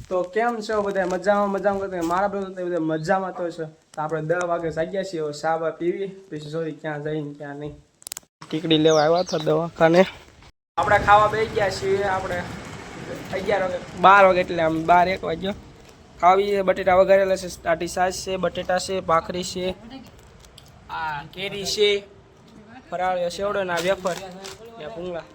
તો કેમ છો બધા? મજામાં કરતા મારા બધા મજામાં તો છે. તો આપણે 10 વાગે જાગ્યા છીએ. સાબા પીવી પછી જોઈ ક્યાં જઈને ક્યાં નહીં. ટીકડી લેવા આવ્યા હતા દવાખાને. આપણે ખાવા બેસી ગયા છીએ. આપણે 11 વાગે 12 વાગે એટલે આમ 12 1 વાગ્યો ખાવી. બટેટા વઘારેલા છે, ટાટી છાશ છે, બટેટા છે, ભાખરી છે, આ કેરી છે, ફરાળી સેવડો ના વેફર ને પૂંગળા.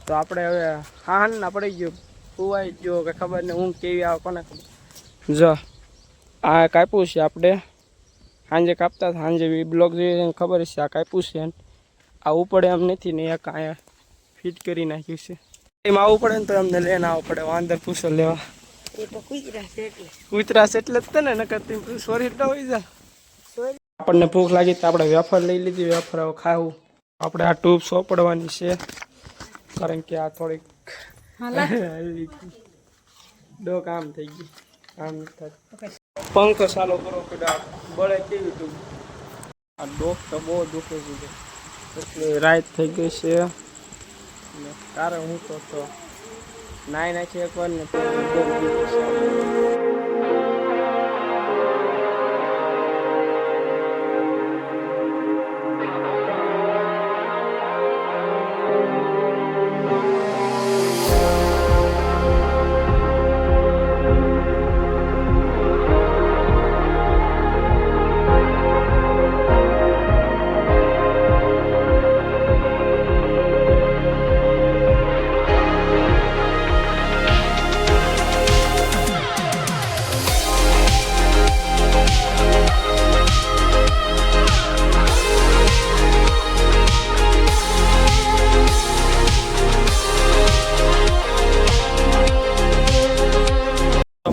તો આપણે હવે હા ના પડી ગયું પુવાઈ ગયો કે ખબર ને ઊંઘ કેવી આવે કોને ખબર. જો આ કાપ્યું છે આપણે સાંજે કાપતા સાંજે બ્લોક જોઈએ ખબર છે. આ કાપ્યું છે આ ઉપડે એમ નથી ને એક અહીંયા ફિટ કરી નાખ્યું છે. એમ આવવું પડે ને તો અમને લઈને આવવું પડે. વાંદર પૂછો લેવા કૂતરા છે એટલે જ તને નકર સોરી ન હોય જા. આપણને ભૂખ લાગી તો આપણે વેફર લઈ લીધી. વેફર હવે ખાવું. આપણે આ ટ્યુબ સોપડવાની છે કારણ કે આ થોડીક ડોક આમ થઈ ગઈ. આમ પંખો ચાલુ કરો કે બળે કેવી ટ્યુબ. આ ડોક તો બહુ દુખે છે એટલે રાત થઈ ગઈ છે. કારણ હું તો નાઈ નાખી એકવાર ને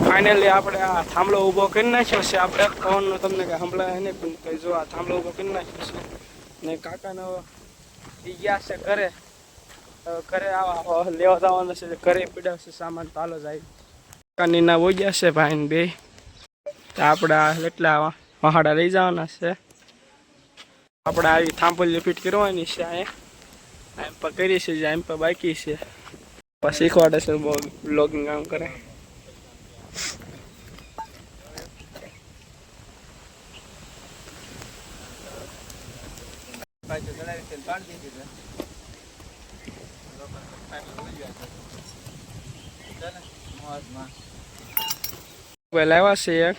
ફાઇનલી આપણે આ થાંભલો ઊભો કરી નાખ્યો છે. આપણે પવનનો તમને કંઈ સંભળાય નહીં પણ કંઈ જો આ થાંભલો ઊભો કરી નાખ્યો છે ને કાકાનો એ ગયા છે ઘરે. ઘરે આવા લેવા જવાનું છે. ઘરે પીડાવશે સામાન તો હાલો જાય. કાકાની ના વહી ગયા છે ભાઈ ને બે. આપણે એટલા પહાડા લઈ જવાના છે. આપણે આવી થાંભલી ફિટ કરવાની છે. અહીંયા એમ પર કરી છે એમ પર બાકી છે. પછી શીખવાડે છે બ્લોગિંગ કામ કરે. લાવ્યા છે એક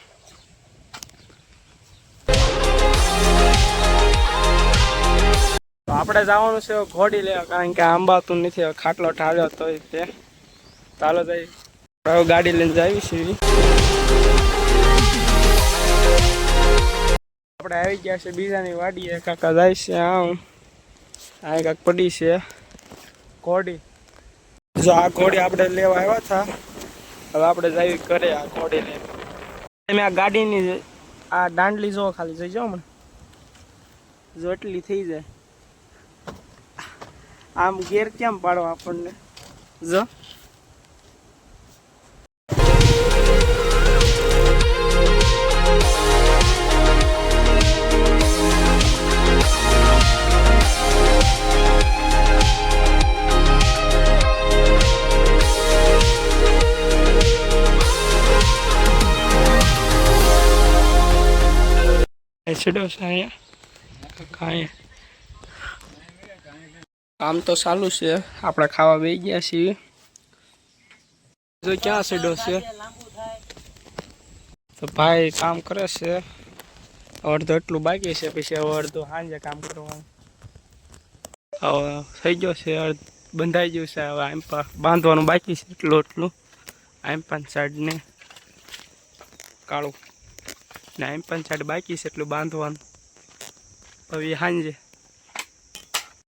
આપણે જવાનું છે ઘોડી લેવા કારણ કે આંબાતું નથી. ખાટલો ઠાવ્યો તો તે ચાલો જાય. ગાડી લઈને જાવી છે. આપણે આવી ગયા છે બીજાની વાડીએ. કાકા જાય છે આમ આ કાંક પડી છે ઘોડી. જો આ ઘોડી આપણે લેવા આવ્યા હતા. હવે આપણે જઈએ ઘરે આ ઘોડી લઈને. તમે આ ગાડીની આ દાંડલી જો ખાલી જઈ જાઓ મને જો એટલી થઈ જાય. આમ ગેર કેમ પાડો આપણને જો. છેડો છે અહીંયા કાંઈ કામ તો ચાલુ છે. આપણે ખાવા બેસી ગયા છીએ. જો ક્યાં છેડો છે તો ભાઈ કામ કરે છે. અડધો એટલું બાકી છે પછી હવે અડધો સાંજે કામ કરવાનું. હવે થઈ ગયો છે બંધાઈ ગયું છે. હવે આમ બાંધવાનું બાકી છે એટલું આમ પણ સાઈડ ને કાળું ને આમ પણ સાઈડ બાકી છે એટલું બાંધવાનું. હવે સાંજે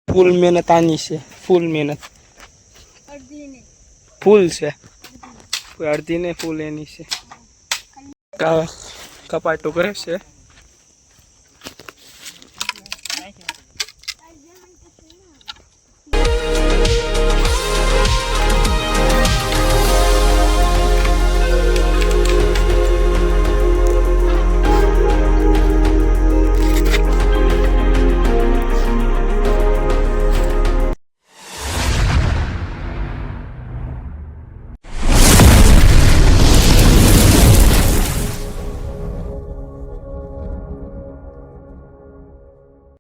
ફૂલ મહેનત આની છે. ફૂલ મહેનત ફૂલ છે કોઈ અડધી ને ફૂલ એની છે. કપાટું કરે છે.